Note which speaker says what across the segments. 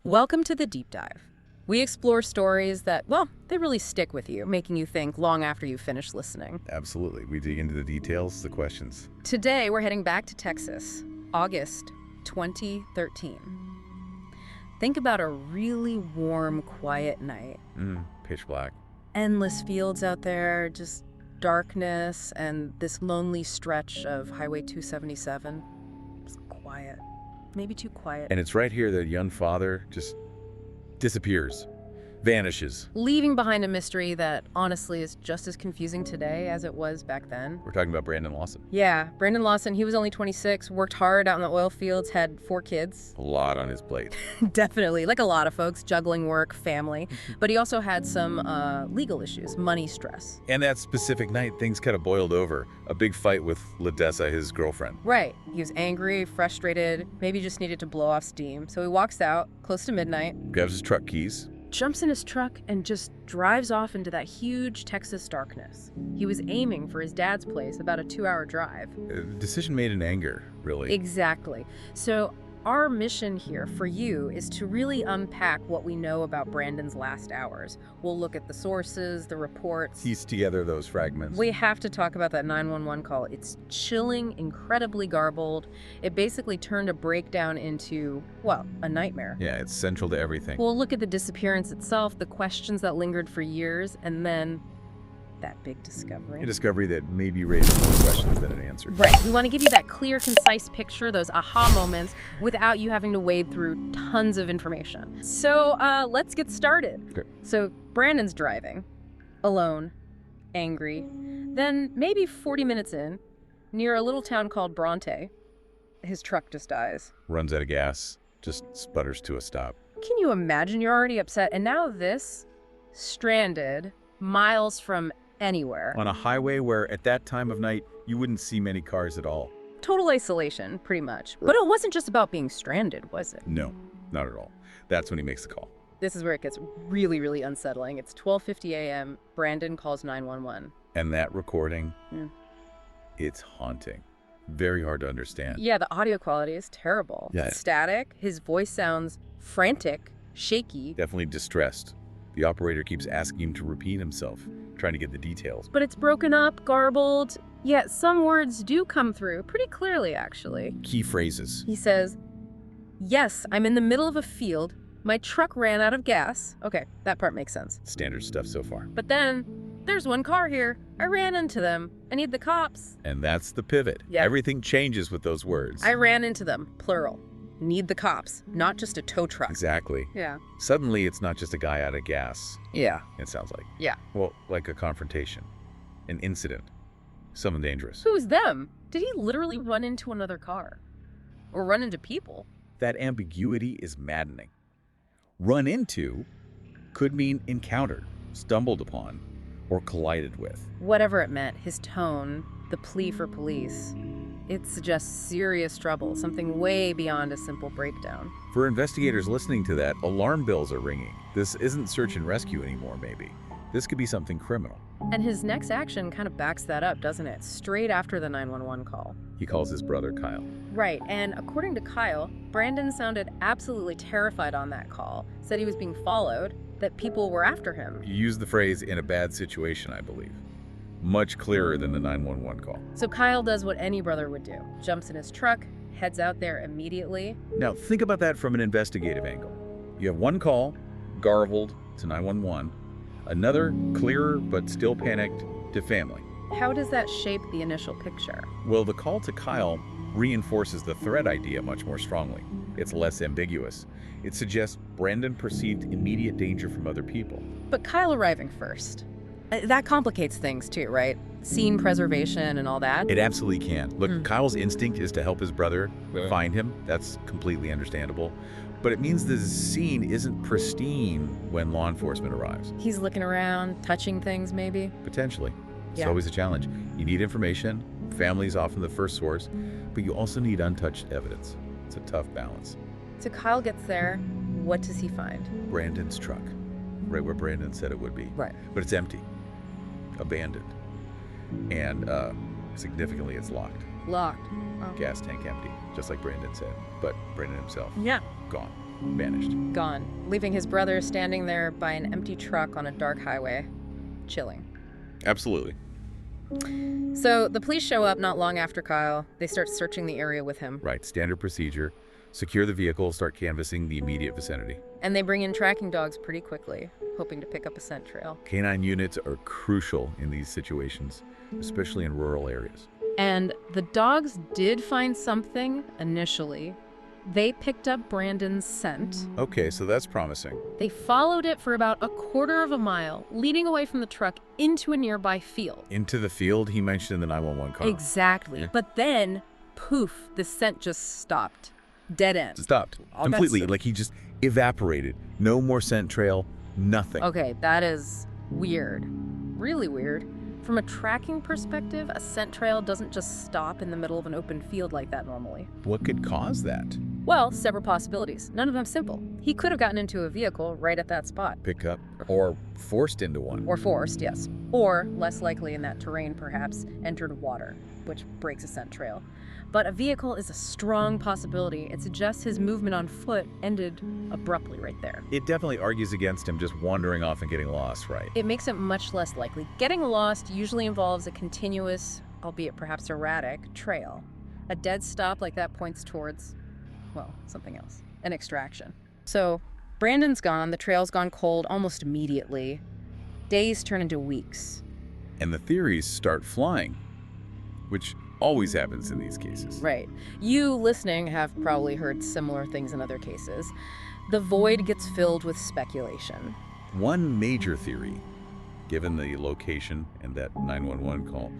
Speaker 1: Welcome to the Deep Dive. We explore stories that, well, they really stick with you, making you think long after you finish listening.
Speaker 2: Absolutely. We dig into the details, the questions.
Speaker 1: Today, we're heading back to Texas, August 2013. Think about a really warm, quiet night.
Speaker 2: Pitch black.
Speaker 1: Endless fields out there, just darkness, and this lonely stretch of Highway 277. It's quiet. Maybe too quiet.
Speaker 2: And it's right here that young father just disappears, vanishes.
Speaker 1: Leaving behind a mystery that honestly is just as confusing today as it was back then.
Speaker 2: We're talking about Brandon Lawson.
Speaker 1: Yeah, Brandon Lawson, he was only 26, worked hard out in the oil fields, had 4 kids.
Speaker 2: A lot on his plate.
Speaker 1: Definitely, like a lot of folks, juggling work, family. But he also had some legal issues, money stress.
Speaker 2: And that specific night, things kind of boiled over. A big fight with Ladessa, his girlfriend.
Speaker 1: Right. He was angry, frustrated, maybe just needed to blow off steam. So he walks out, close to midnight.
Speaker 2: Grabs his truck keys.
Speaker 1: Jumps in his truck and just drives off into that huge Texas darkness. He was aiming for his dad's place, about a 2-hour drive.
Speaker 2: Decision made in anger, really.
Speaker 1: Exactly. So our mission here for you is to really unpack what we know about Brandon's last hours. We'll look at the sources, the reports.
Speaker 2: Piece together those fragments.
Speaker 1: We have to talk about that 911 call. It's chilling, incredibly garbled. It basically turned a breakdown into, well, a nightmare.
Speaker 2: Yeah, it's central to everything.
Speaker 1: We'll look at the disappearance itself, the questions that lingered for years, and then that big discovery.
Speaker 2: A discovery that maybe raises more questions than it answers.
Speaker 1: Right. We want to give you that clear, concise picture, those aha moments, without you having to wade through tons of information. So let's get started.
Speaker 2: Okay.
Speaker 1: So Brandon's driving, alone, angry. Then maybe 40 minutes in, near a little town called Bronte, his truck just dies.
Speaker 2: Runs out of gas, just sputters to a stop.
Speaker 1: Can you imagine? You're already upset. And now this, stranded, miles from anywhere.
Speaker 2: On a highway where at that time of night, you wouldn't see many cars at all.
Speaker 1: Total isolation, pretty much. But it wasn't just about being stranded, was it?
Speaker 2: No, not at all. That's when he makes the call.
Speaker 1: This is where it gets really, really unsettling. It's 12:50 a.m. Brandon calls 911.
Speaker 2: And that recording, it's haunting. Very hard to understand.
Speaker 1: Yeah, the audio quality is terrible.
Speaker 2: Yeah.
Speaker 1: It's static. His voice sounds frantic, shaky.
Speaker 2: Definitely distressed. The operator keeps asking him to repeat himself, trying to get the details.
Speaker 1: But it's broken up, garbled. Yet some words do come through pretty clearly, actually.
Speaker 2: Key phrases.
Speaker 1: He says, "Yes, I'm in the middle of a field. My truck ran out of gas." Okay, that part makes sense.
Speaker 2: Standard stuff so far.
Speaker 1: But then, there's one car here. I ran into them. I need the cops.
Speaker 2: And that's the pivot.
Speaker 1: Yeah.
Speaker 2: Everything changes with those words.
Speaker 1: I ran into them, plural. Need the cops, not just a tow truck.
Speaker 2: Exactly.
Speaker 1: Yeah.
Speaker 2: Suddenly, it's not just a guy out of gas,
Speaker 1: Yeah.
Speaker 2: it sounds like.
Speaker 1: Yeah.
Speaker 2: Well, like a confrontation, an incident, someone dangerous.
Speaker 1: Who's them? Did he literally run into another car? Or run into people?
Speaker 2: That ambiguity is maddening. Run into could mean encountered, stumbled upon, or collided with.
Speaker 1: Whatever it meant, his tone, the plea for police, it suggests serious trouble, something way beyond a simple breakdown.
Speaker 2: For investigators listening to that, alarm bells are ringing. This isn't search and rescue anymore, maybe. This could be something criminal.
Speaker 1: And his next action kind of backs that up, doesn't it? Straight after the 911 call.
Speaker 2: He calls his brother Kyle.
Speaker 1: Right, and according to Kyle, Brandon sounded absolutely terrified on that call, said he was being followed, that people were after him.
Speaker 2: He used the phrase "in a bad situation," I believe. Much clearer than the 911 call.
Speaker 1: So Kyle does what any brother would do. Jumps in his truck, heads out there immediately.
Speaker 2: Now, think about that from an investigative angle. You have one call, garbled, to 911. Another, clearer but still panicked, to family.
Speaker 1: How does that shape the initial picture?
Speaker 2: Well, the call to Kyle reinforces the threat idea much more strongly. It's less ambiguous. It suggests Brandon perceived immediate danger from other people.
Speaker 1: But Kyle arriving first. That complicates things too, right? Scene preservation and all that.
Speaker 2: It absolutely can. Look, Kyle's instinct is to help his brother find him. That's completely understandable. But it means the scene isn't pristine when law enforcement arrives.
Speaker 1: He's looking around, touching things maybe.
Speaker 2: Potentially. It's
Speaker 1: Yeah.
Speaker 2: always a challenge. You need information. Family's often the first source. But you also need untouched evidence. It's a tough balance.
Speaker 1: So Kyle gets there. What does he find?
Speaker 2: Brandon's truck. Right where Brandon said it would be.
Speaker 1: Right.
Speaker 2: But it's empty. Abandoned. And significantly, it's locked.
Speaker 1: Locked. Oh.
Speaker 2: Gas tank empty, just like Brandon said. But Brandon himself,
Speaker 1: Yeah.
Speaker 2: gone. vanished.
Speaker 1: Gone, leaving his brother standing there by an empty truck on a dark highway, chilling.
Speaker 2: Absolutely.
Speaker 1: So the police show up not long after Kyle. They start searching the area with him.
Speaker 2: Right, standard procedure. Secure the vehicle, start canvassing the immediate vicinity.
Speaker 1: And they bring in tracking dogs pretty quickly, hoping to pick up a scent trail.
Speaker 2: Canine units are crucial in these situations, especially in rural areas.
Speaker 1: And the dogs did find something initially. They picked up Brandon's scent.
Speaker 2: Okay, so that's promising.
Speaker 1: They followed it for about a quarter of a mile, leading away from the truck into a nearby field.
Speaker 2: Into the field, he mentioned in the 911 call.
Speaker 1: Exactly.
Speaker 2: Yeah.
Speaker 1: But then, poof, the scent just stopped. Dead end.
Speaker 2: Stopped.
Speaker 1: Oh,
Speaker 2: Completely.
Speaker 1: that's-
Speaker 2: Like he just evaporated. No more scent trail, nothing.
Speaker 1: Okay, that is weird. Really weird. From a tracking perspective, a scent trail doesn't just stop in the middle of an open field like that normally.
Speaker 2: What could cause that?
Speaker 1: Well, several possibilities. None of them simple. He could have gotten into a vehicle right at that spot.
Speaker 2: Pick up or forced into one.
Speaker 1: Or forced, yes. Or, less likely in that terrain perhaps, entered water, which breaks a scent trail. But a vehicle is a strong possibility. It suggests his movement on foot ended abruptly right there.
Speaker 2: It definitely argues against him just wandering off and getting lost, right?
Speaker 1: It makes it much less likely. Getting lost usually involves a continuous, albeit perhaps erratic, trail. A dead stop like that points towards, well, something else. An extraction. So, Brandon's gone, the trail's gone cold almost immediately. Days turn into weeks.
Speaker 2: And the theories start flying, which always happens in these cases.
Speaker 1: Right. You listening have probably heard similar things in other cases. The void gets filled with speculation.
Speaker 2: One major theory, given the location and that 911 call,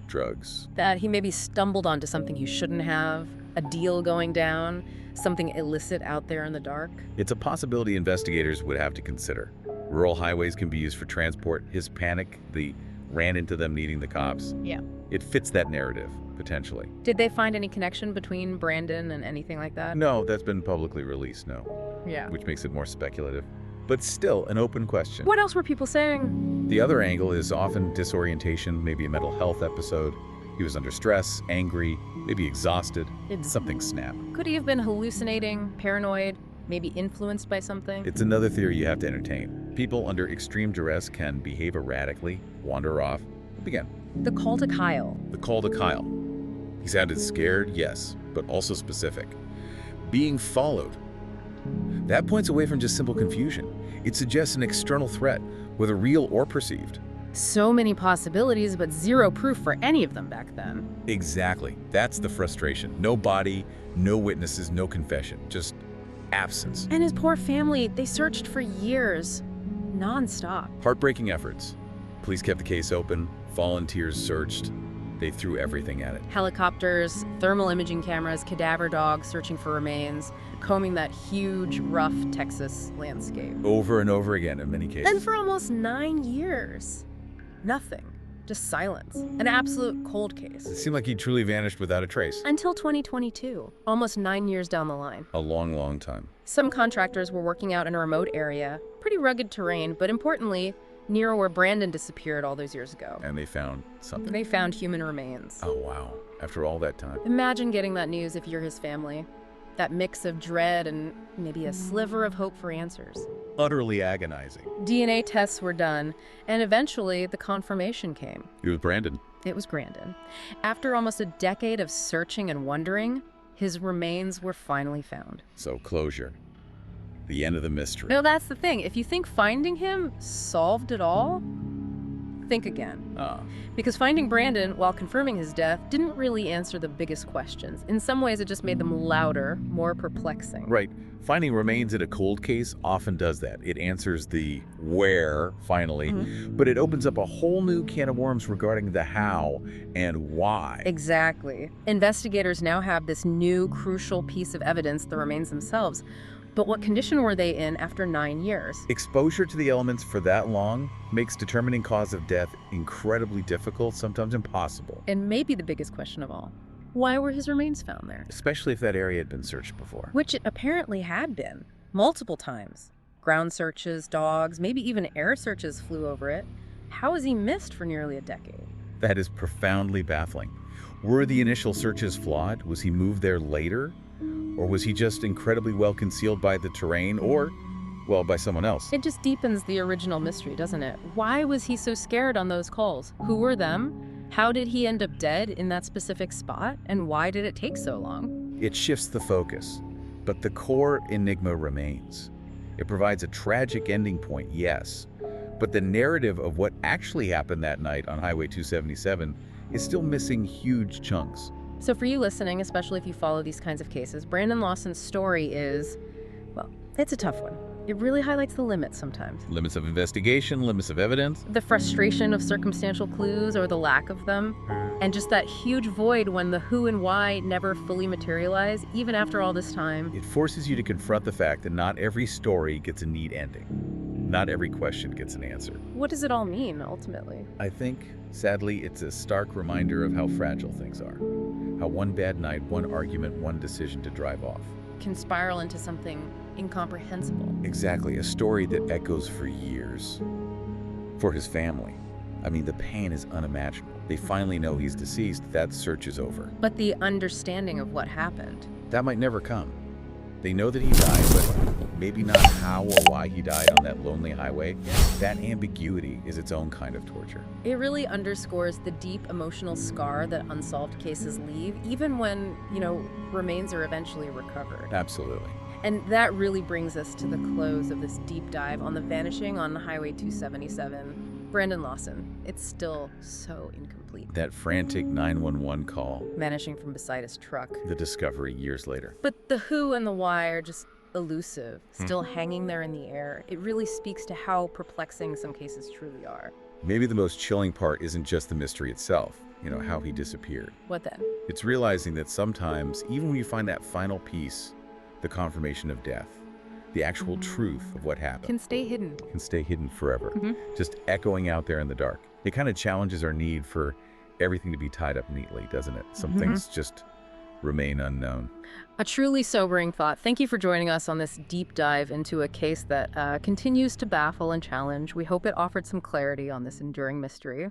Speaker 2: drugs.
Speaker 1: That he maybe stumbled onto something he shouldn't have, a deal going down, something illicit out there in the dark.
Speaker 2: It's a possibility investigators would have to consider. Rural highways can be used for transport. His panic, the ran into them needing the cops.
Speaker 1: Yeah.
Speaker 2: It fits that narrative, potentially.
Speaker 1: Did they find any connection between Brandon and anything like that?
Speaker 2: No, that's been publicly released, no.
Speaker 1: Yeah.
Speaker 2: Which makes it more speculative. But still, an open question.
Speaker 1: What else were people saying?
Speaker 2: The other angle is often disorientation, maybe a mental health episode. He was under stress, angry, maybe exhausted. Something snapped.
Speaker 1: Could he have been hallucinating, paranoid, maybe influenced by something?
Speaker 2: It's another theory you have to entertain. People under extreme duress can behave erratically, wander off. Begin.
Speaker 1: The call to Kyle.
Speaker 2: The call to Kyle. He sounded scared, yes, but also specific. Being followed. That points away from just simple confusion. It suggests an external threat, whether real or perceived.
Speaker 1: So many possibilities, but zero proof for any of them back then.
Speaker 2: Exactly. That's the frustration. No body, no witnesses, no confession. Just absence.
Speaker 1: And his poor family, they searched for years, non-stop.
Speaker 2: Heartbreaking efforts. Police kept the case open. Volunteers searched. They threw everything at it.
Speaker 1: Helicopters, thermal imaging cameras, cadaver dogs searching for remains, combing that huge, rough Texas landscape.
Speaker 2: Over and over again in many cases.
Speaker 1: And for almost 9 years, nothing. Just silence. An absolute cold
Speaker 2: It
Speaker 1: case.
Speaker 2: seemed like he truly vanished without a trace.
Speaker 1: Until 2022, almost 9 years down the line.
Speaker 2: A long, long time.
Speaker 1: Some contractors were working out in a remote area, pretty rugged terrain, but importantly, near where Brandon disappeared all those years ago.
Speaker 2: And they found something.
Speaker 1: They found human remains.
Speaker 2: Oh, wow. After all that time.
Speaker 1: Imagine getting that news if you're his family. That mix of dread and maybe a sliver of hope for answers.
Speaker 2: Utterly agonizing.
Speaker 1: DNA tests were done, and eventually the confirmation came.
Speaker 2: It was Brandon.
Speaker 1: It was Brandon. After almost a decade of searching and wondering, his remains were finally found.
Speaker 2: So closure. The end of the mystery.
Speaker 1: No, that's the thing. If you think finding him solved it all, think again. Because finding Brandon, while confirming his death, didn't really answer the biggest questions. In some ways, it just made them louder, more perplexing.
Speaker 2: Right. Finding remains in a cold case often does that. It answers the where, finally, but it opens up a whole new can of worms regarding the how and why.
Speaker 1: Exactly. Investigators now have this new, crucial piece of evidence, the remains themselves. But what condition were they in after 9 years?
Speaker 2: Exposure to the elements for that long makes determining cause of death incredibly difficult, sometimes impossible.
Speaker 1: And maybe the biggest question of all, why were his remains found there?
Speaker 2: Especially if that area had been searched before.
Speaker 1: Which it apparently had been, multiple times. Ground searches, dogs, maybe even air searches flew over it. How was he missed for nearly a decade?
Speaker 2: That is profoundly baffling. Were the initial searches flawed? Was he moved there later? Or was he just incredibly well concealed by the terrain or, well, by someone else?
Speaker 1: It just deepens the original mystery, doesn't it? Why was he so scared on those calls? Who were them? How did he end up dead in that specific spot? And why did it take so long?
Speaker 2: It shifts the focus, but the core enigma remains. It provides a tragic ending point, yes, but the narrative of what actually happened that night on Highway 277 is still missing huge chunks.
Speaker 1: So for you listening, especially if you follow these kinds of cases, Brandon Lawson's story is, well, it's a tough one. It really highlights the limits sometimes.
Speaker 2: Limits of investigation, limits of evidence.
Speaker 1: The frustration of circumstantial clues or the lack of them, and just that huge void when the who and why never fully materialize, even after all this time.
Speaker 2: It forces you to confront the fact that not every story gets a neat ending. Not every question gets an answer.
Speaker 1: What does it all mean, ultimately?
Speaker 2: I think, sadly, it's a stark reminder of how fragile things are. How one bad night, one argument, one decision to drive off
Speaker 1: Can spiral into something incomprehensible.
Speaker 2: exactly, a story that echoes for years. For his family, I mean, the pain is unimaginable. They finally know he's deceased, that search is over.
Speaker 1: But the understanding of what happened.
Speaker 2: That might never come. They know that he died, but maybe not how or why he died on that lonely highway. That ambiguity is its own kind of torture.
Speaker 1: It really underscores the deep emotional scar that unsolved cases leave, even when, remains are eventually recovered.
Speaker 2: Absolutely.
Speaker 1: And that really brings us to the close of this deep dive on the vanishing on Highway 277. Brandon Lawson, it's still so incomplete.
Speaker 2: That frantic 911 call,
Speaker 1: Vanishing from beside his truck.
Speaker 2: the discovery years later.
Speaker 1: But the who and the why are just elusive, still hanging there in the air. It really speaks to how perplexing some cases truly are.
Speaker 2: Maybe the most chilling part isn't just the mystery itself, how he disappeared.
Speaker 1: What then?
Speaker 2: It's realizing that sometimes, even when you find that final piece, the confirmation of death, the actual truth of what happened,
Speaker 1: Can stay hidden.
Speaker 2: can stay hidden forever, just echoing out there in the dark. It kind of challenges our need for everything to be tied up neatly, doesn't it? Some things just remain unknown.
Speaker 1: A truly sobering thought. Thank you for joining us on this deep dive into a case that continues to baffle and challenge. We hope it offered some clarity on this enduring mystery.